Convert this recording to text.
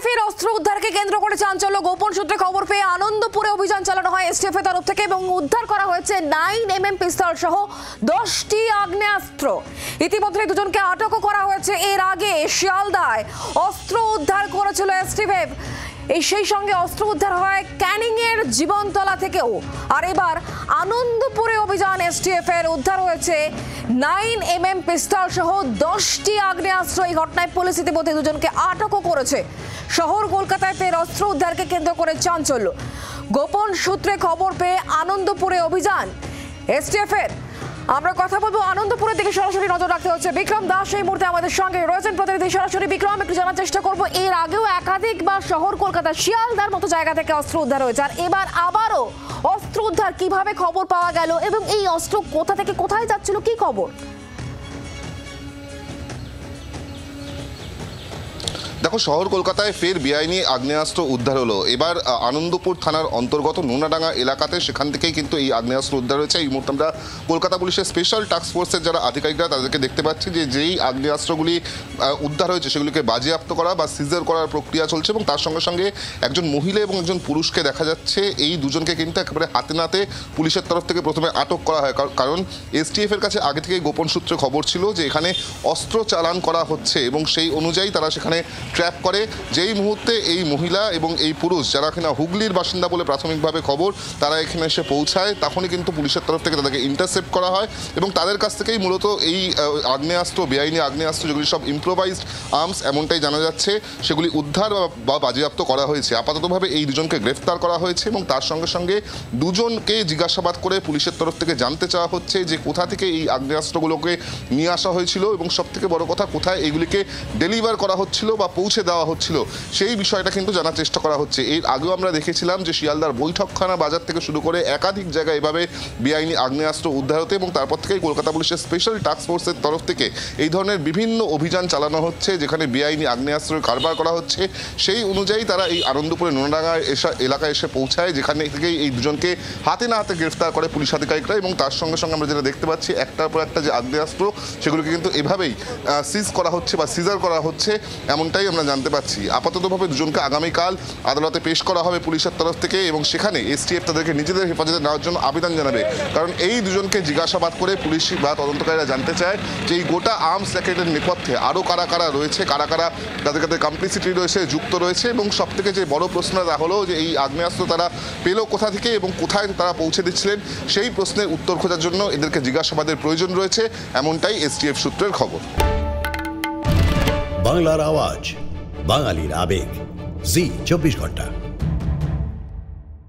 এসটিএফের অস্ত্র উদ্ধারকে কেন্দ্র করে চাঞ্চল্য। গোপন সূত্রে খবর পেয়ে আনন্দপুরে অভিযান চালানো হয় এসটিএফ এর তরফ থেকে এবং উদ্ধার করা হয়েছে 9mm পিস্তল সহ 10টি আগ্নেয়াস্ত্র। ইতিমধ্যে দুজনকে আটকও করা হয়েছে। এর আগে শিয়ালদায় অস্ত্র উদ্ধার করেছিল এসটিএফ। সেই সঙ্গে অস্ত্র উদ্ধার হয় ক্যানিং এর জীবনতলা থেকেও। আর এবার আনন্দপুরে অভিযান এসটিএফ এর, উদ্ধার হয়েছে 9mm পিস্তল সহ 10টি আগ্নেয়াস্ত্র। এই ঘটনায় পুলিশ ইতিমধ্যে দুজনকে আটকও করেছে। শহর কলকাতায় ফের অস্ত্র উদ্ধারকে কেন্দ্র করে চাঞ্চল্য। গোপন সূত্রে খবর পেয়ে আনন্দপুরে অভিযান এসটিএফ এর। আমরা কথা বলবো আনন্দপুরের দিকে, সরাসরি নজর রাখতে হচ্ছে। বিক্রম দাস এই মুহূর্তে আমাদের সঙ্গে রয়েছেন প্রতিনিধি। সরাসরি বিক্রম, একটু জানার চেষ্টা করবো, এর আগেও একাধিক বা শহর কলকাতা শিয়ালদার মতো জায়গা থেকে অস্ত্র উদ্ধার হয়েছে, আর এবার আবারও অস্ত্র উদ্ধার, কিভাবে খবর পাওয়া গেল এবং এই অস্ত্র কোথা থেকে কোথায় যাচ্ছিল, কি খবর? দেখো, শহর কলকাতায় ফের বেআইনি আগ্নেয়াস্ত্র উদ্ধার হলো। এবার আনন্দপুর থানার অন্তর্গত নোনাডাঙ্গা এলাকাতে, সেখান থেকেই কিন্তু এই আগ্নেয়াস্ত্র উদ্ধার হয়েছে। এই মুহূর্তে আমরা কলকাতা পুলিশের স্পেশাল টাস্ক ফোর্সের যারা আধিকারিকরা তাদেরকে দেখতে পাচ্ছি যে যেই আগ্নেয়াস্ত্রগুলি উদ্ধার হয়েছে সেগুলিকে বাজেয়াপ্ত করা বা সিজার করার প্রক্রিয়া চলছে, এবং তার সঙ্গে সঙ্গে একজন মহিলা এবং একজন পুরুষকে দেখা যাচ্ছে। এই দুজনকে কিন্তু একেবারে হাতে নাতে পুলিশের তরফ থেকে প্রথমে আটক করা হয়, কারণ এসটিএফ এর কাছে আগে থেকেই গোপন সূত্রে খবর ছিল যে এখানে অস্ত্র চালান করা হচ্ছে, এবং সেই অনুযায়ী তারা সেখানে ট্র্যাপ করে। যেই মুহূর্তে এই মহিলা এবং এই পুরুষ, যারা কিনা হুগলির বাসিন্দা বলে প্রাথমিকভাবে খবর, তারা এখানে এসে পৌঁছায়, তখনই কিন্তু পুলিশের তরফ থেকে তাদেরকে ইন্টারসেপ্ট করা হয় এবং তাদের কাছ থেকেই মূলত এই আগ্নেয়াস্ত্র, বেআইনি আগ্নেয়াস্ত্র, যেগুলি সব ইম্প্রোভাইজড আর্মস এমনটাই জানা যাচ্ছে, সেগুলি উদ্ধার বা বাজেয়াপ্ত করা হয়েছে। আপাততভাবে এই দুজনকে গ্রেফতার করা হয়েছে এবং তার সঙ্গে সঙ্গে দুজনকে জিজ্ঞাসাবাদ করে পুলিশের তরফ থেকে জানতে চাওয়া হচ্ছে যে কোথা থেকে এই আগ্নেয়াস্ত্রগুলোকে নিয়ে আসা হয়েছিল এবং সবথেকে বড় কথা, কোথায় এগুলিকে ডেলিভার করা হচ্ছিল বা পৌঁছে দেওয়া হচ্ছিল, সেই বিষয়টা কিন্তু জানার চেষ্টা করা হচ্ছে। এর আগেও আমরা দেখেছিলাম যে শিয়ালদার বৈঠকখানা বাজার থেকে শুরু করে একাধিক জায়গায় এভাবে বেআইনি আগ্নেয়াস্ত্র উদ্ধার হতে, এবং তারপর থেকেই কলকাতা পুলিশের স্পেশাল টাস্ক ফোর্সের তরফ থেকে এই ধরনের বিভিন্ন অভিযান চালানো হচ্ছে যেখানে বেআইনি আগ্নেয়াস্ত্রের কারবার করা হচ্ছে। সেই অনুযায়ী তারা এই আনন্দপুরে নোনাডাঙ্গা এলাকায় এসে পৌঁছায়, যেখানে থেকেই এই দুজনকে হাতে না হাতে গ্রেফতার করে পুলিশ আধিকারিকরা, এবং তার সঙ্গে সঙ্গে আমরা যেটা দেখতে পাচ্ছি, একটার পর একটা যে আগ্নেয়াস্ত্র সেগুলোকে কিন্তু এভাবেই সিজ করা হচ্ছে বা সিজার করা হচ্ছে, এমনটাই আমরা জানতে পারছি। আপাততভাবে দুজনকে আগামীকাল আদালতে পেশ করা হবে পুলিশের তরফ থেকে, এবং সেখানে এসটিএফ তাদেরকে নিজেদের হেফাজতে নেওয়ার জন্য আবেদন জানাবে, কারণ এই দুজনকে জিজ্ঞাসাবাদ করে পুলিশ বা তদন্তকারীরা জানতে চায় যে এই গোটা আর্মস র্যাকেটের নেপথ্যে আরও কারা কারা রয়েছে, কারা কারা তাদের কাছে কমপ্লিসিটি রয়েছে, যুক্ত রয়েছে, এবং সবথেকে যে বড় প্রশ্ন তা হলো যে এই আগ্নেয়াস্ত্র তারা পেল কোথা থেকে এবং কোথায় তারা পৌঁছে দিচ্ছিলেন, সেই প্রশ্নের উত্তর খোঁজার জন্য এদেরকে জিজ্ঞাসাবাদের প্রয়োজন রয়েছে, এমনটাই এসটিএফ সূত্রের খবর। বাংলার আওয়াজ, বাঙালির আবেগ, জি 24 ঘন্টা।